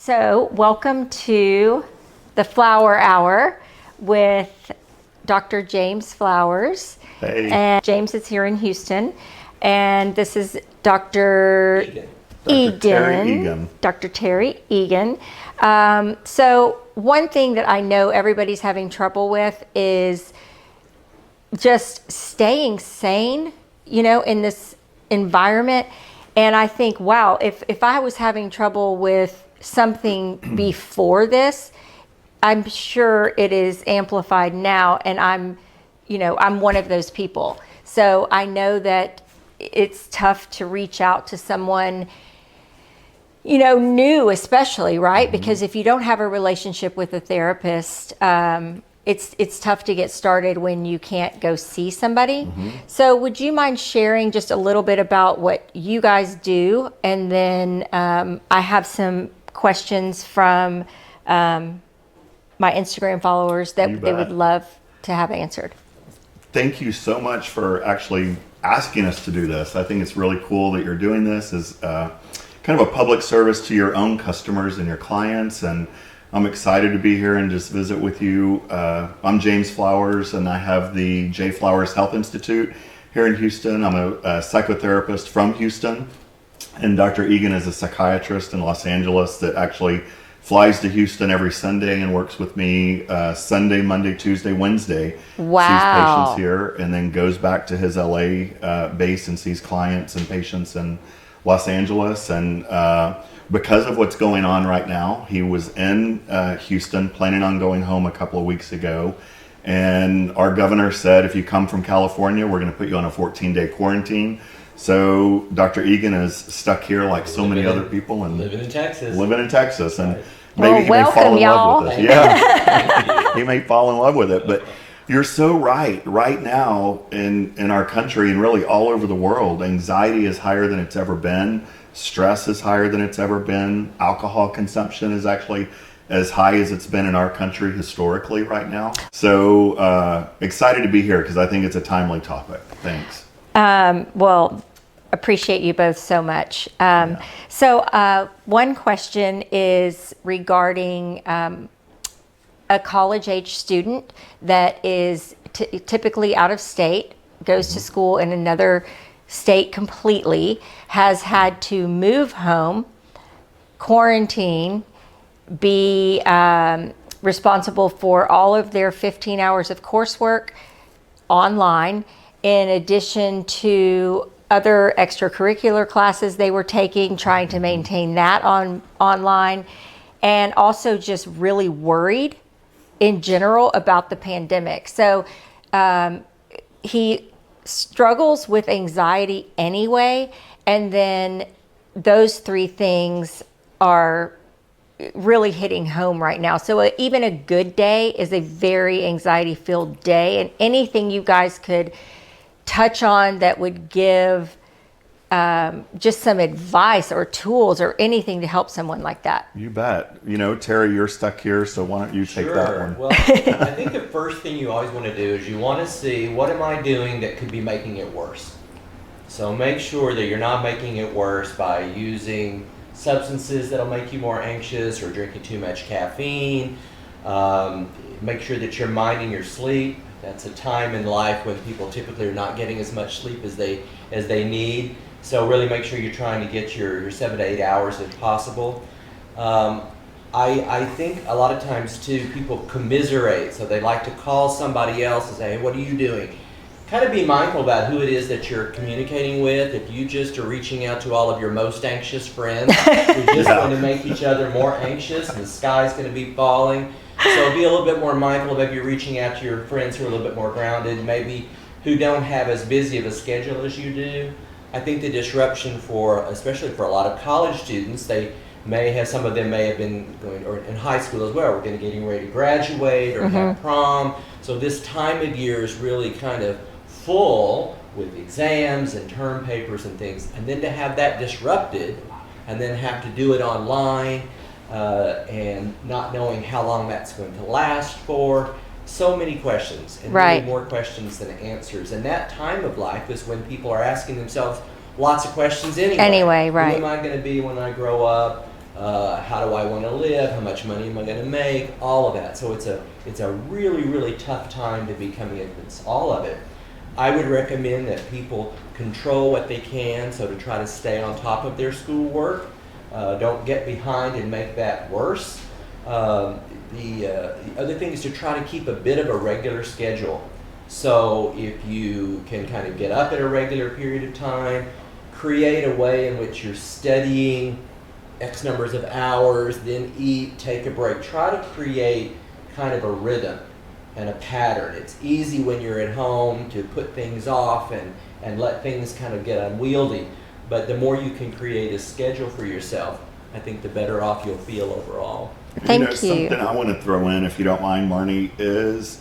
So, welcome to the Flower Hour with Dr. James Flowers. Hey. And James is here in Houston. And this is Dr. Eagan. Terry Eagan. Dr. Terry Eagan. So, one thing that I know everybody's having trouble with is just staying sane, in this environment. And I think, wow, if I was having trouble with something before this, I'm sure it is amplified now, and I'm one of those people. So I know that it's tough to reach out to someone, new, especially, right? Mm-hmm. Because if you don't have a relationship with a therapist, it's tough to get started when you can't go see somebody. Mm-hmm. So would you mind sharing just a little bit about what you guys do? And then I have some questions from my Instagram followers that they would love to have answered. Thank you so much for actually asking us to do this. I think it's really cool that you're doing this as kind of a public service to your own customers and your clients, and I'm excited to be here and just visit with you. I'm James Flowers, and I have the J. Flowers Health Institute here in Houston. I'm a psychotherapist from Houston, and Dr. Eagan is a psychiatrist in Los Angeles that actually flies to Houston every Sunday and works with me Sunday, Monday, Tuesday, Wednesday. Wow. Sees patients here, and then goes back to his LA base and sees clients and patients in Los Angeles. And because of what's going on right now, he was in Houston planning on going home a couple of weeks ago. And our governor said, if you come from California, we're going to put you on a 14-day quarantine. So Dr. Eagan is stuck here like so many other people and living in Texas. And maybe he may fall in love with it. Yeah. He may fall in love with it. But you're so right. Right now in our country and really all over the world, anxiety is higher than it's ever been. Stress is higher than it's ever been. Alcohol consumption is actually as high as it's been in our country historically right now. So excited to be here because I think it's a timely topic. Thanks. Well, appreciate you both so much. So one question is regarding a college-age student that is typically out of state, goes to school in another state completely, has had to move home, quarantine, be responsible for all of their 15 hours of coursework online, in addition to other extracurricular classes they were taking, trying to maintain that online, and also just really worried in general about the pandemic. So he struggles with anxiety anyway, and then those three things are really hitting home right now. So even a good day is a very anxiety-filled day, and anything you guys could touch on that would give just some advice or tools or anything to help someone like that. You bet. Terry, you're stuck here, so why don't you take that one? Well, I think the first thing you always want to do is you want to see, what am I doing that could be making it worse? So make sure that you're not making it worse by using substances that'll make you more anxious or drinking too much caffeine. Make sure that you're minding your sleep. That's a time in life when people typically are not getting as much sleep as they need. So really make sure you're trying to get your 7 to 8 hours if possible. I think a lot of times too, people commiserate. So they like to call somebody else and say, hey, what are you doing? Kind of be mindful about who it is that you're communicating with. If you just are reaching out to all of your most anxious friends, you're just going to make each other more anxious, and the sky's going to be falling. So be a little bit more mindful of you're reaching out to your friends who are a little bit more grounded, maybe who don't have as busy of a schedule as you do. I think the disruption especially for a lot of college students, some of them may have been going, or in high school as well, we're getting ready to graduate or have prom. So this time of year is really kind of full with exams and term papers and things, and then to have that disrupted and then have to do it online and not knowing how long that's going to last for. So many questions, and right. Really more questions than answers. And that time of life is when people are asking themselves lots of questions anyway. Right. Who am I going to be when I grow up? how do I want to live, how much money am I going to make, all of that. So it's a really, really tough time to be coming against all of it. I would recommend that people control what they can, so to try to stay on top of their schoolwork. Don't get behind and make that worse. The other thing is to try to keep a bit of a regular schedule. So if you can kind of get up at a regular period of time, create a way in which you're studying X numbers of hours, then eat, take a break. Try to create kind of a rhythm and a pattern. It's easy when you're at home to put things off and let things kind of get unwieldy. But the more you can create a schedule for yourself, I think the better off you'll feel overall. Thank you. Something I want to throw in, if you don't mind, Marnie, is,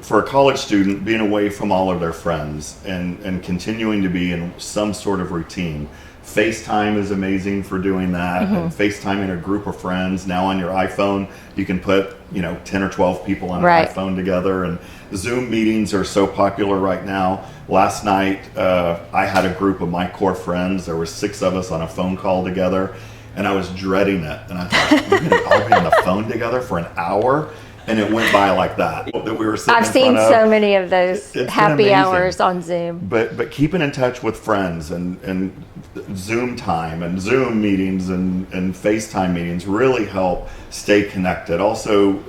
for a college student, being away from all of their friends and continuing to be in some sort of routine. FaceTime is amazing for doing that. And FaceTime in a group of friends. Now on your iPhone, you can put, 10 or 12 people on an iPhone together. And Zoom meetings are so popular right now. Last night, I had a group of my core friends. There were 6 of us on a phone call together. And I was dreading it. And I thought, we're going to all be on the phone together for an hour? And it went by like that. That we were sitting I've seen so many of those It's happy been amazing. hours on Zoom. But keeping in touch with friends and Zoom time and Zoom meetings and FaceTime meetings really help stay connected. Also,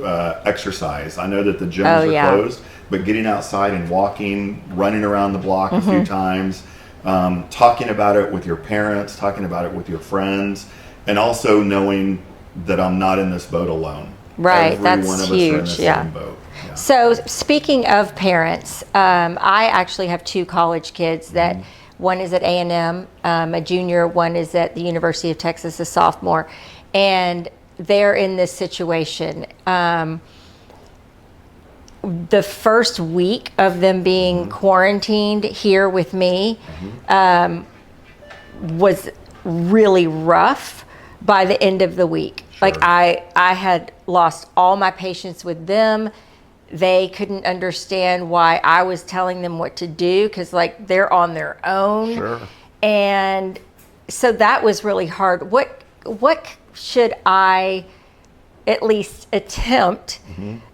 exercise. I know that the gyms are closed, but getting outside and walking, running around the block a few times, talking about it with your parents, talking about it with your friends, and also knowing that I'm not in this boat alone. Right, Every that's one of us are in huge. the Yeah. same boat. Yeah. So speaking of parents, I actually have 2 college kids that one is at A&M, a junior, one is at the University of Texas, a sophomore, and they're in this situation. The first week of them being quarantined here with me was really rough by the end of the week. Like I had lost all my patience with them. They couldn't understand why I was telling them what to do because they're on their own. Sure. And so that was really hard. What should I at least attempt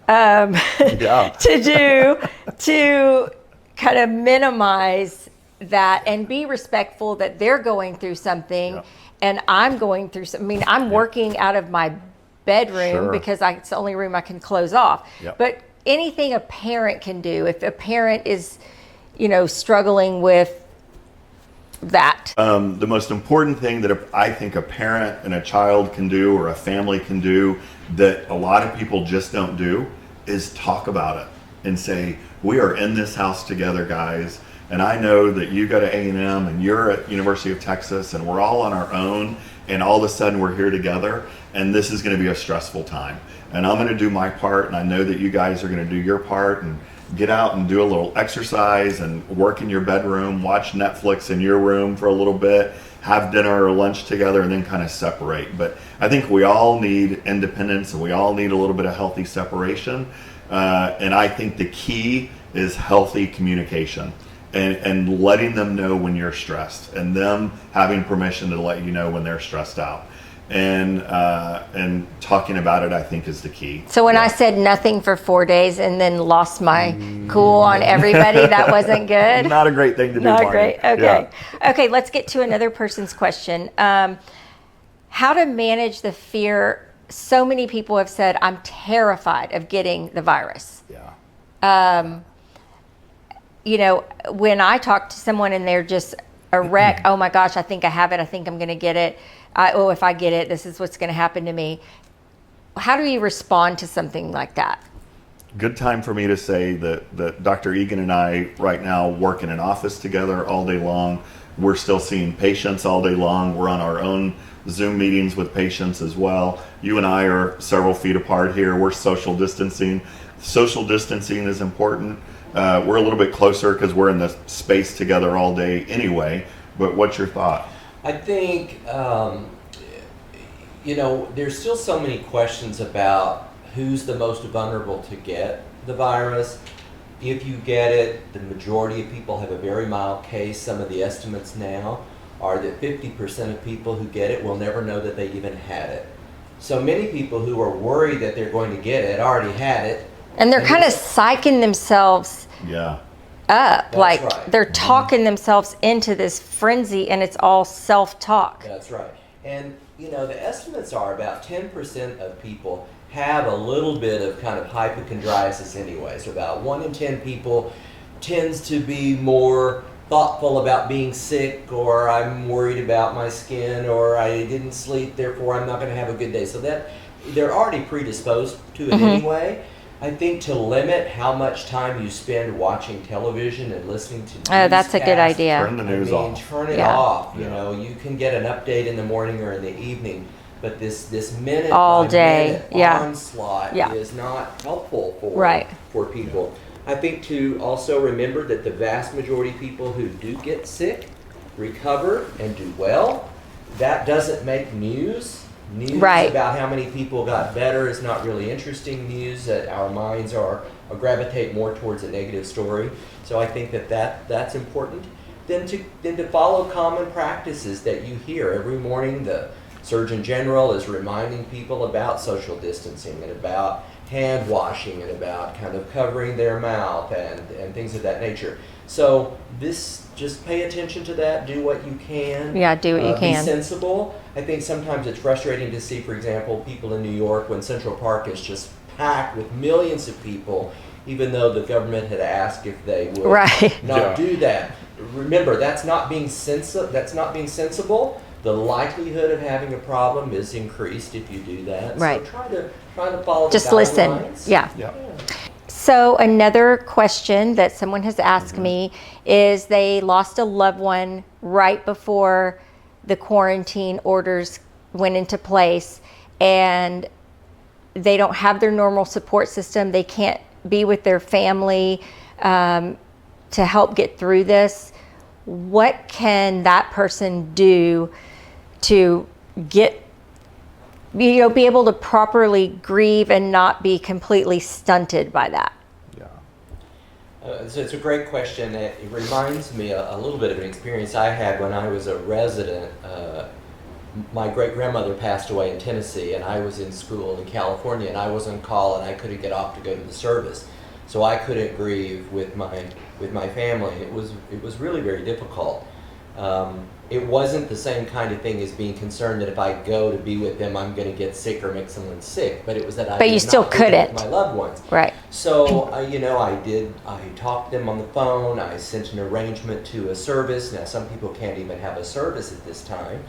to do to kind of minimize that and be respectful that they're going through something and I'm going through something. I'm working out of my bedroom because it's the only room I can close off. But anything a parent can do, if a parent is, struggling with that. The most important thing that I think a parent and a child can do or a family can do that a lot of people just don't do is talk about it and say, we are in this house together, guys. And I know that you go to A&M and you're at University of Texas and we're all on our own and all of a sudden we're here together and this is going to be a stressful time. And I'm going to do my part and I know that you guys are going to do your part and get out and do a little exercise and work in your bedroom, watch Netflix in your room for a little bit, have dinner or lunch together and then kind of separate. But I think we all need independence and we all need a little bit of healthy separation. And I think the key is healthy communication. And letting them know when you're stressed and them having permission to let you know when they're stressed out and talking about it, I think is the key. So when I said nothing for 4 days and then lost my cool on everybody, that wasn't good. Not a great thing to do. Not Marnie. great. Okay. Yeah. Okay. Let's get to another person's question. How to manage the fear. So many people have said, I'm terrified of getting the virus. Yeah. When I talk to someone and they're just a wreck, oh my gosh, I think I have it. I think I'm going to get it. If I get it, this is what's going to happen to me. How do you respond to something like that? Good time for me to say that Dr. Eagan and I right now work in an office together all day long. We're still seeing patients all day long. We're on our own Zoom meetings with patients as well. You and I are several feet apart here. We're social distancing. Social distancing is important. We're a little bit closer because we're in the space together all day anyway. But what's your thought? I think, there's still so many questions about who's the most vulnerable to get the virus. If you get it, the majority of people have a very mild case. Some of the estimates now are that 50% of people who get it will never know that they even had it. So many people who are worried that they're going to get it already had it. And they're kind of psyching themselves Yeah. up. That's like right. they're talking themselves into this frenzy, and it's all self-talk. That's right. And, you know, the estimates are about 10% of people have a little bit of kind of hypochondriasis anyway. So about 1 in 10 people tends to be more thoughtful about being sick, or I'm worried about my skin, or I didn't sleep, therefore I'm not going to have a good day. So that they're already predisposed to it anyway. I think to limit how much time you spend watching television and listening to That's a good newscasts, idea. Turn the news off. Turn it Yeah. off. You know, you can get an update in the morning or in the evening, but this minute All by day, minute yeah. onslaught Yeah. is not helpful Right. for people. I think to also remember that the vast majority of people who do get sick recover and do well. That doesn't make news. News Right. about how many people got better is not really interesting news. That our minds are gravitate more towards a negative story. So I think that's important. Then to follow common practices that you hear every morning. The Surgeon General is reminding people about social distancing and about hand washing and about kind of covering their mouth and things of that nature. So just pay attention to that. Do what you can. Yeah, do what you can. Be sensible. I think sometimes it's frustrating to see, for example, people in New York when Central Park is just packed with millions of people, even though the government had asked if they would Right. not do that. Remember, that's not being sensible. The likelihood of having a problem is increased if you do that. Right. So try to follow Just the listen. guidelines. Yeah. Yeah. So another question that someone has asked me is they lost a loved one right before the quarantine orders went into place, and they don't have their normal support system. They can't be with their family to help get through this. What can that person do to get, be able to properly grieve and not be completely stunted by that? Yeah. So it's a great question. It reminds me a little bit of an experience I had when I was a resident. My great-grandmother passed away in Tennessee, and I was in school in California, and I was on call, and I couldn't get off to go to the service. So I couldn't grieve with my family. It was really very difficult. It wasn't the same kind of thing as being concerned that if I go to be with them, I'm going to get sick or make someone sick. But it was that I But you did still not be with couldn't. my loved ones. Right. So, I talked to them on the phone. I sent an arrangement to a service. Now, some people can't even have a service at this time.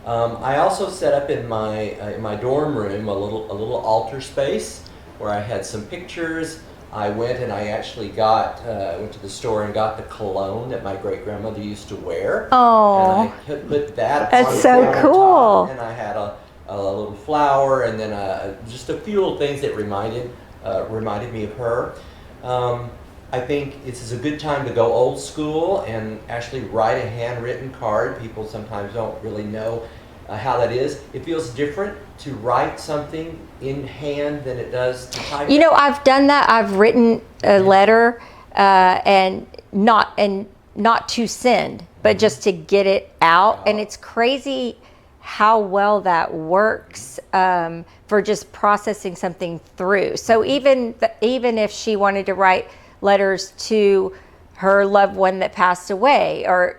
I also set up in my dorm room a little altar space where I had some pictures. I went and I actually went to the store and got the cologne that my great-grandmother used to wear. Oh, And I put that That's on the so countertop, cool. And I had a little flower, and then just a few little things that reminded me of her. I think this is a good time to go old school and actually write a handwritten card. People sometimes don't really know how that is. It feels different to write something in hand than it does to type. I've done that. I've written a letter and not to send, but just to get it out. And it's crazy how well that works for just processing something through. So even if she wanted to write letters to her loved one that passed away, or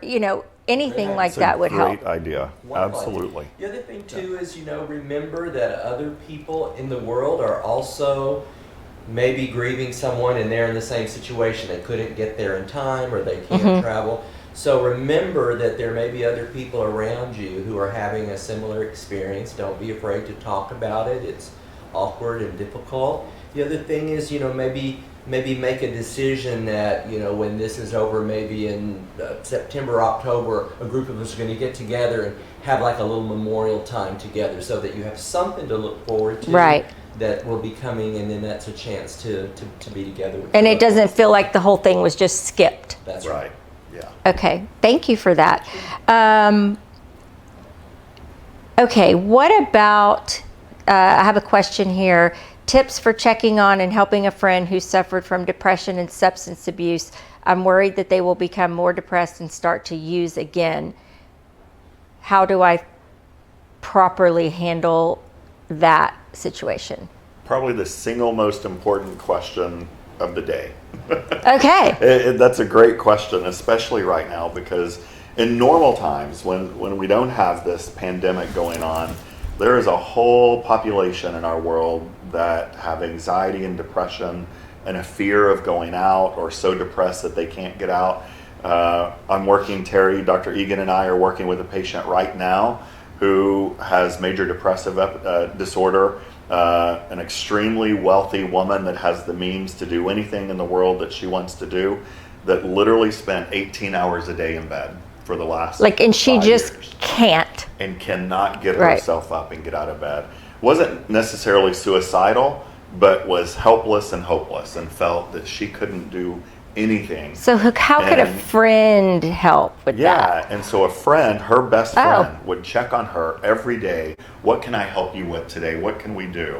anything Great. like It's that a would help. great idea. Wonderful. Absolutely. The other thing too is, remember that other people in the world are also maybe grieving someone, and they're in the same situation. They couldn't get there in time, or they can't travel. So remember that there may be other people around you who are having a similar experience. Don't be afraid to talk about it. It's awkward and difficult. The other thing is, maybe make a decision that, when this is over, maybe in September, October, a group of us are going to get together and have like a little memorial time together, so that you have something to look forward to. Right. That will be coming, and then that's a chance to be together with And your it loved doesn't ones. feel like the whole thing was just skipped. That's right. Right. Yeah. Okay, thank you for that. Okay, what about, I have a question here. Tips for checking on and helping a friend who suffered from depression and substance abuse. I'm worried that they will become more depressed and start to use again. how do I properly handle that situation? Probably the single most important question of the day. Okay. That's a great question, especially right now, because in normal times, when we don't have this pandemic going on, there is a whole population in our world that have anxiety and depression and a fear of going out, or so depressed that they can't get out. Dr. Eagan and I are working with a patient right now who has major depressive disorder, an extremely wealthy woman that has the means to do anything in the world that she wants to do, that literally spent 18 hours a day in bed for the last And she 5 just years, can't. and cannot get Right. herself up and get out of bed. Wasn't necessarily suicidal, but was helpless and hopeless, and felt that she couldn't do anything. So how could a And- friend help with that? Yeah, and so a friend, her best Oh. friend, would check on her every day. What can I help you with today? What can we do?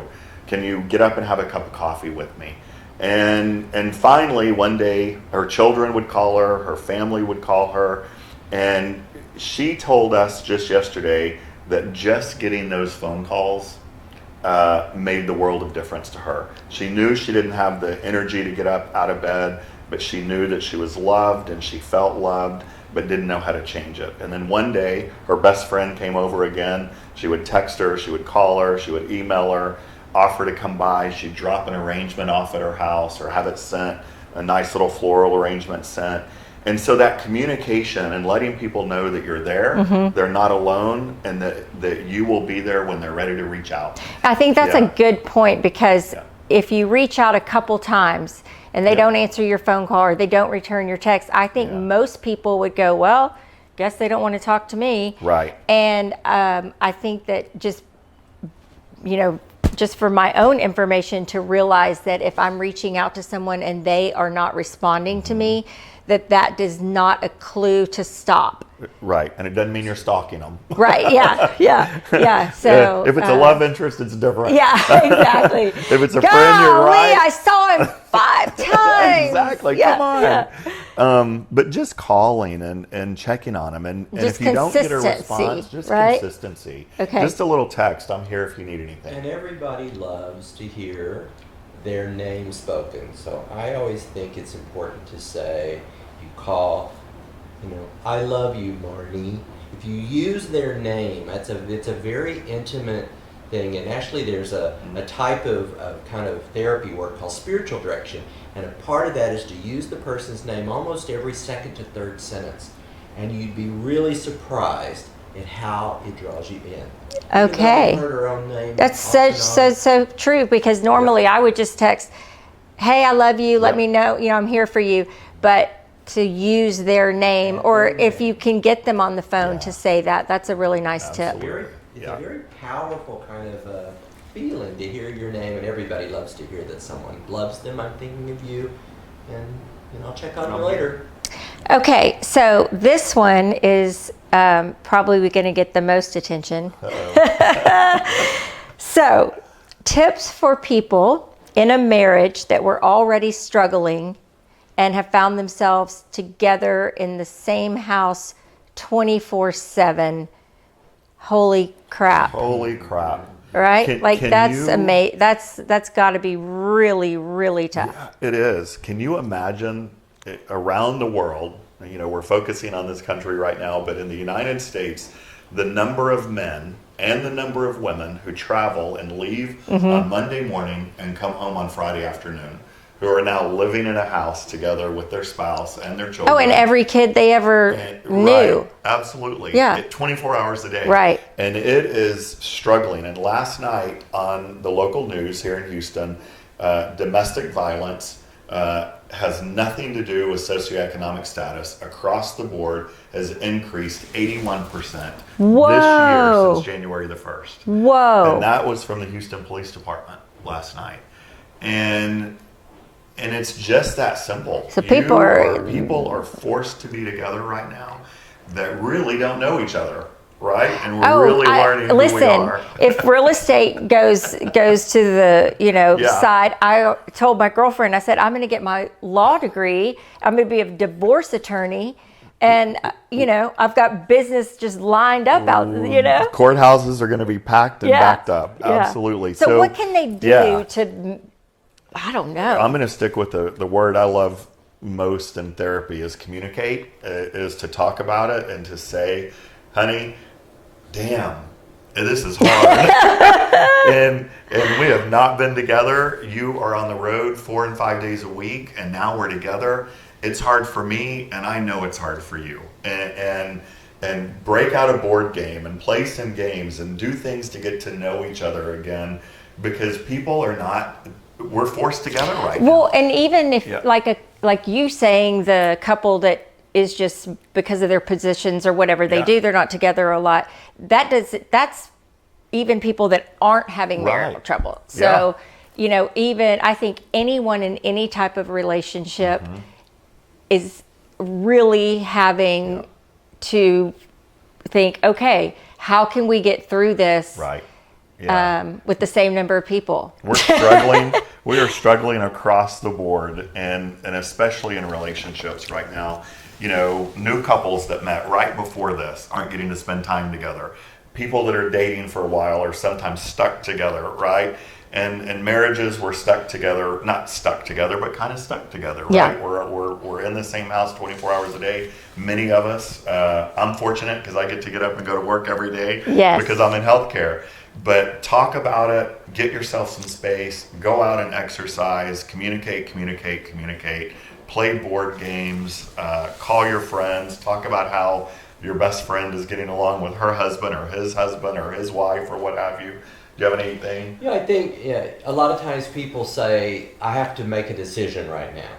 Can you get up and have a cup of coffee with me? And finally, one day, her children would call her family would call her, and she told us just yesterday that just getting those phone calls made the world of difference to her. She knew she didn't have the energy to get up out of bed, but she knew that she was loved and she felt loved, but didn't know how to change it. And then one day, her best friend came over again. She would text her, she would call her, she would email her, offer to come by. She'd drop an arrangement off at her house or have it sent, a nice little floral arrangement sent. And so that communication and letting people know that you're there, they're not alone, and that you will be there when they're ready to reach out. I think that's Yeah. a good point, because Yeah. if you reach out a couple times and they Yeah. don't answer your phone call or they don't return your text, I think Yeah. most people would go, well, guess they don't want to talk to me. Right. And I think that just for my own information, to realize that if I'm reaching out to someone and they are not responding to me, that is not a clue to stop. Right, and it doesn't mean you're stalking them. Right, yeah. So if it's a love interest, it's different. yeah, exactly. If it's a friend, you're Golly, right. I saw him 5 times. Exactly. Yeah, Come on. yeah. But just calling and checking on them, and Just if you don't get a consistency, response, just right? consistency. Okay. Just a little text. I'm here if you need anything. And everybody loves to hear their name spoken. So I always think it's important to say, you call, I love you, Marnie. If you use their name, it's a very intimate thing. And actually there's a type of kind of therapy work called spiritual direction. And a part of that is to use the person's name almost every second to third sentence. And you'd be really surprised at how it draws you in. Okay. Even though we've heard our own name That's off and on. so true, because normally I would just text, hey, I love you, let Yep. me know, I'm here for you. But to use their name, or if you can get them on the phone to say that, that's a really nice tip. Absolutely. It's Yeah. a very powerful kind of feeling to hear your name, and everybody loves to hear that someone loves them. I'm thinking of you, and I'll check on you later. Okay, so this one is probably going to get the most attention. So, tips for people in a marriage that were already struggling and have found themselves together in the same house 24/7. Holy crap. Holy crap. Right? Can that's you- amazing. That's got to be really, really tough. It is. Can you imagine around the world? We're focusing on this country right now, but in the United States, the number of men and the number of women who travel and leave on Monday morning and come home on Friday afternoon, who are now living in a house together with their spouse and their children. Oh, and every kid they ever knew. Right, absolutely. Yeah. 24 hours a day. Right. And it is struggling. And last night on the local news here in Houston, domestic violence has nothing to do with socioeconomic status. Across the board has increased 81% Whoa. this year since January the 1st. Whoa. And that was from the Houston Police Department last night. And it's just that simple. So people are forced to be together right now that really don't know each other, right? And we're really learning who we are. If real estate goes to the Yeah. side, I told my girlfriend, I said, I'm going to get my law degree. I'm going to be a divorce attorney, And, I've got business just lined up out, Courthouses are going to be packed and backed up. Yeah. Absolutely. So what can they do to, I don't know. I'm going to stick with the word I love most in therapy is communicate, is to talk about it and to say, honey, damn, this is hard. and we have not been together. You are on the road 4 and 5 days a week, and now we're together. It's hard for me, and I know it's hard for you. And break out a board game and play some games and do things to get to know each other again, because people are not, we're forced together right now. Well, and even if like you saying the couple that is just because of their positions or whatever they do, they're not together a lot. That's even people that aren't having marital trouble. So, even I think anyone in any type of relationship is really having to think, okay, how can we get through this? Right. Yeah. With the same number of people. We're struggling. We are struggling across the board, and especially in relationships right now. New couples that met right before this aren't getting to spend time together. People that are dating for a while are sometimes stuck together, right? And marriages were stuck together, not stuck together, but kind of stuck together, right? Yeah. We're in the same house 24 hours a day. Many of us. I'm fortunate because I get to get up and go to work every day because I'm in healthcare. But talk about it, get yourself some space, go out and exercise, communicate, play board games, call your friends, talk about how your best friend is getting along with her husband or his wife or what have you. Do you have anything? Yeah, I think a lot of times people say, I have to make a decision right now.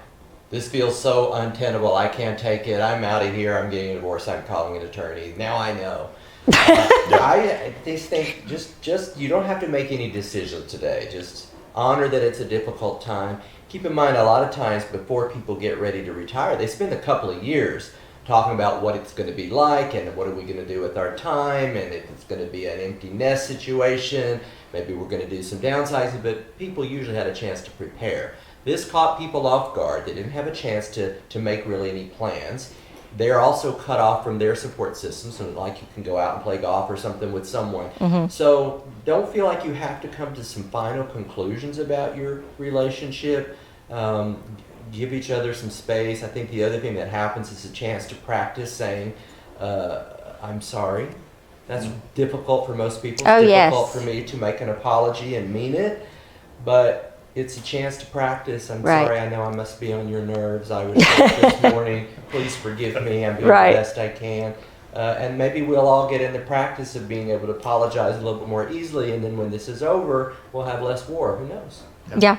This feels so untenable, I can't take it, I'm out of here, I'm getting a divorce, I'm calling an attorney, now I know. I just think just you don't have to make any decisions today. Just honor that it's a difficult time. Keep in mind, a lot of times before people get ready to retire, they spend a couple of years talking about what it's going to be like and what are we going to do with our time, and if it's going to be an empty nest situation, maybe we're going to do some downsizing, but people usually had a chance to prepare. This caught people off guard. They didn't have a chance to make really any plans. They're also cut off from their support system, so like you can go out and play golf or something with someone. So don't feel like you have to come to some final conclusions about your relationship. Give each other some space. I think the other thing that happens is a chance to practice saying, I'm sorry. That's difficult for most people. It's difficult for me to make an apology and mean it, but it's a chance to practice. I'm sorry, I know I must be on your nerves. I was sick this morning. Please forgive me. I'm doing the best I can. And maybe we'll all get in the practice of being able to apologize a little bit more easily. And then when this is over, we'll have less war. Who knows? Yeah.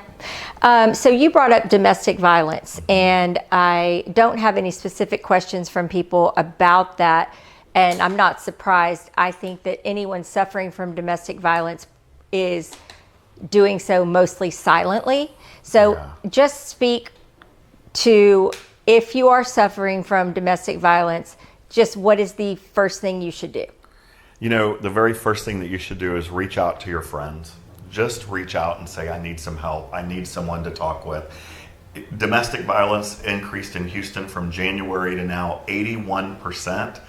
So you brought up domestic violence, and I don't have any specific questions from people about that. And I'm not surprised. I think that anyone suffering from domestic violence is doing so mostly silently. So just speak to, if you are suffering from domestic violence, just what is the first thing you should do? The very first thing that you should do is reach out to your friends. Just reach out and say, I need some help. I need someone to talk with. Domestic violence increased in Houston from January to now 81%.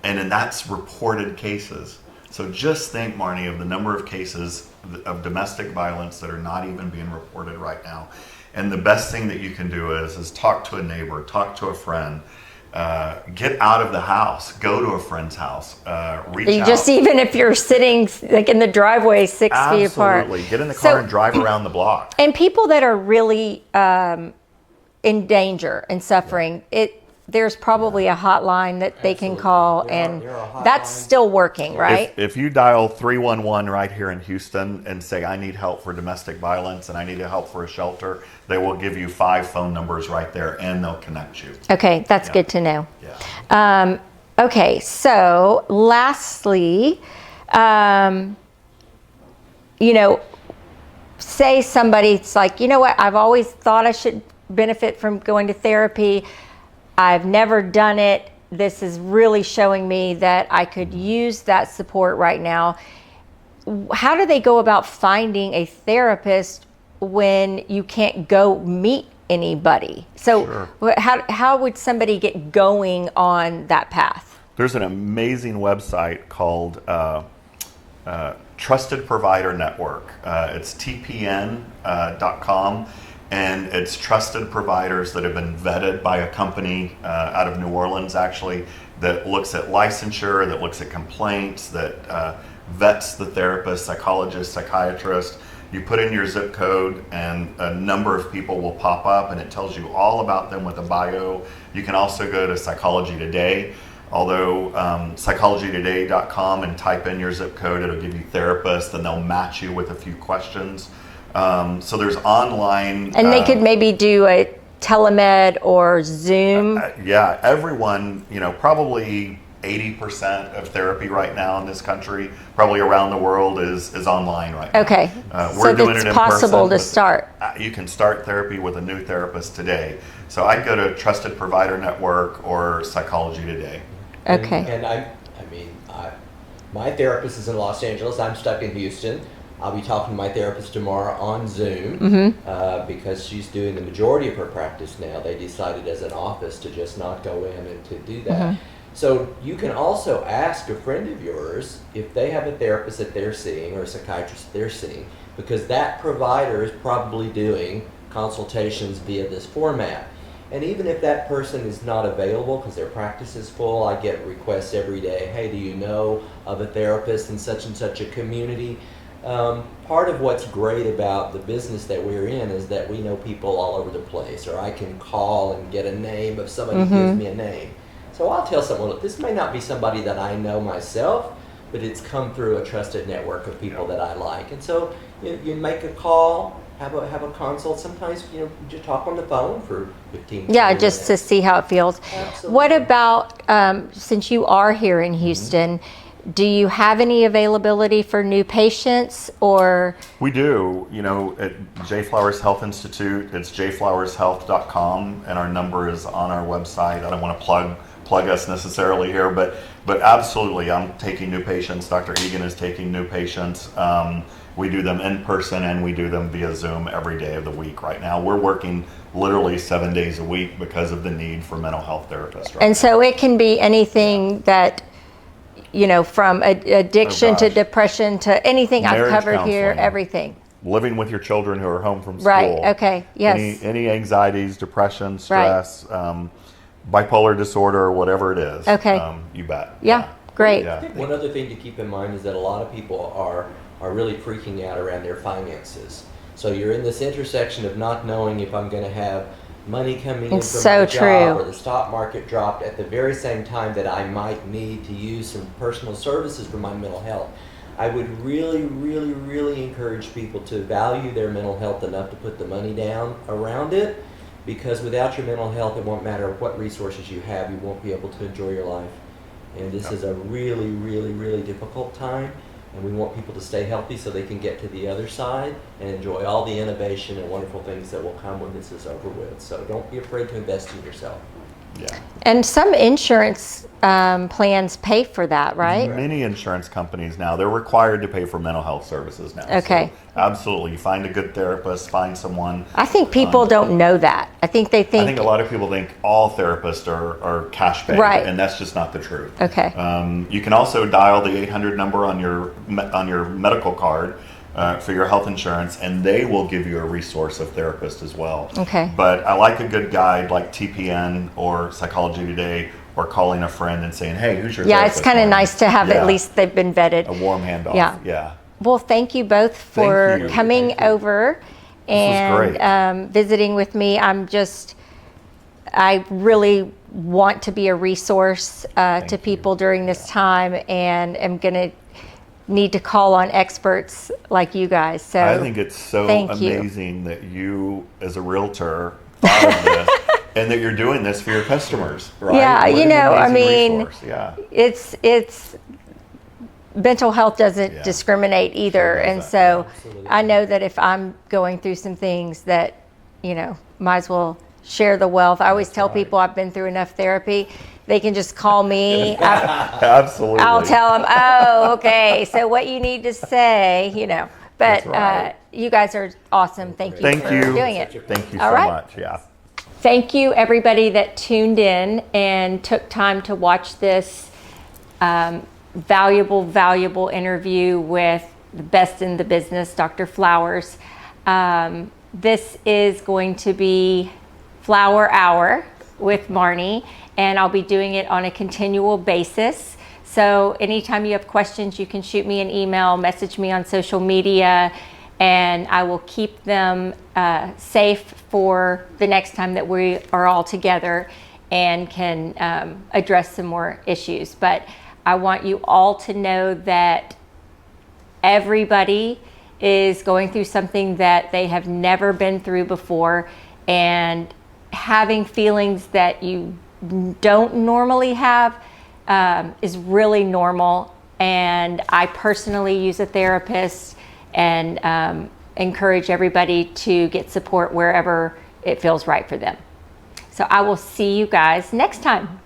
And that's reported cases. So just think, Marnie, of the number of cases of domestic violence that are not even being reported right now. And the best thing that you can do is talk to a neighbor, talk to a friend, get out of the house, go to a friend's house, reach out. Just even if you're sitting like in the driveway 6 feet apart. Absolutely. Get in the car and drive around the block. And people that are really in danger and suffering, there's probably a hotline that they can call, and that's still working, right? If you dial 311 right here in Houston and say, I need help for domestic violence and I need help for a shelter, they will give you 5 phone numbers right there and they'll connect you. Okay, that's good to know. Yeah. Okay, so lastly, say somebody's like, you know what, I've always thought I should benefit from going to therapy. I've never done it. This is really showing me that I could use that support right now. How do they go about finding a therapist when you can't go meet anybody. So Sure. how would somebody get going on that path? There's an amazing website called Trusted Provider Network. It's tpn.com, and it's trusted providers that have been vetted by a company out of New Orleans, actually, that looks at licensure, that looks at complaints, that vets the therapist, psychologist, psychiatrist. You put in your zip code and a number of people will pop up, and it tells you all about them with a bio. You can also go to Psychology Today, although psychologytoday.com, and type in your zip code, it'll give you therapists and they'll match you with a few questions. So there's online. And they could maybe do a telemed or Zoom. Yeah, everyone, probably 80% of therapy right now in this country, probably around the world, is online right now. Okay, We're doing it's it in possible person, to start. You can start therapy with a new therapist today. So I'd go to Trusted Provider Network or Psychology Today. Okay. And my therapist is in Los Angeles. I'm stuck in Houston. I'll be talking to my therapist tomorrow on Zoom because she's doing the majority of her practice now. They decided as an office to just not go in and to do that. So you can also ask a friend of yours if they have a therapist that they're seeing or a psychiatrist that they're seeing, because that provider is probably doing consultations via this format. And even if that person is not available because their practice is full, I get requests every day, hey, do you know of a therapist in such and such a community? Part of what's great about the business that we're in is that we know people all over the place, or I can call and get a name if somebody gives me a name. So I'll tell someone, look, this may not be somebody that I know myself, but it's come through a trusted network of people that I like. And so you make a call, have a consult. Sometimes you just talk on the phone for 15 Yeah, 20 just to minutes. see how it feels. Absolutely. What about, since you are here in Houston, do you have any availability for new patients, or? We do, at J Flowers Health Institute, it's jflowershealth.com, and our number is on our website. I don't want to plug us necessarily here, but absolutely, I'm taking new patients. Dr. Eagan is taking new patients. We do them in person and we do them via Zoom every day of the week right now. We're working literally 7 days a week because of the need for mental health therapists right And now. so it can be anything that, from addiction to gosh. depression to anything I've Marriage covered here, counseling. everything. Living with your children who are home from school. Right, okay, yes. Any anxieties, depression, stress, bipolar disorder, whatever it is. Okay. You bet. Yeah, great. Yeah. I think one other thing to keep in mind is that a lot of people are really freaking out around their finances. So you're in this intersection of not knowing if I'm going to have money coming in It's from so my job, true. or the stock market dropped at the very same time that I might need to use some personal services for my mental health. I would really, really, really encourage people to value their mental health enough to put the money down around it, because without your mental health, it won't matter what resources you have, you won't be able to enjoy your life. And this is a really, really, really difficult time, and we want people to stay healthy so they can get to the other side and enjoy all the innovation and wonderful things that will come when this is over with. So don't be afraid to invest in yourself. Yeah. And some insurance plans pay for that, right? Many insurance companies now, they're required to pay for mental health services now. Okay. So absolutely. Find a good therapist, find someone. I think people don't know that. I think they I think, think a lot of people think all therapists are cash paid, Right. and that's just not the truth. Okay. You can also dial the 800 number on your medical card for your health insurance, and they will give you a resource of therapist as well. Okay. But I like a good guide like TPN or Psychology Today, or calling a friend and saying, "Hey, who's your yeah, therapist?" it's kind of Marnie?" nice to have Yeah. at least they've been vetted. a warm handoff. Yeah. Yeah. Well, thank you both for you. coming Thank you. over was and great. visiting with me. I really want to be a resource to you. people during this time, and am going to need to call on experts like you guys. So I think it's so thank you. amazing that you, as a realtor, thought of this and that you're doing this for your customers, right? Yeah, What you an know, I amazing mean, resource. Yeah. it's mental health doesn't Yeah. discriminate either, Sure and doesn't. so Absolutely. I know that if I'm going through some things that might as well share the wealth. I always tell right. people I've been through enough therapy. They can just call me. Absolutely. I'll tell them, oh, okay, so what you need to say, but But That's right. you guys are awesome. Thank you Thank for you. doing it. Thank you All so right. much. Yeah. Thank you, everybody that tuned in and took time to watch this valuable interview with the best in the business, Dr. Flowers. This is going to be Flower Hour with Marnie, and I'll be doing it on a continual basis. So anytime you have questions, you can shoot me an email, message me on social media, and I will keep them safe for the next time that we are all together and can address some more issues. But I want you all to know that everybody is going through something that they have never been through before, and having feelings that you don't normally have is really normal. And I personally use a therapist and encourage everybody to get support wherever it feels right for them. So I will see you guys next time.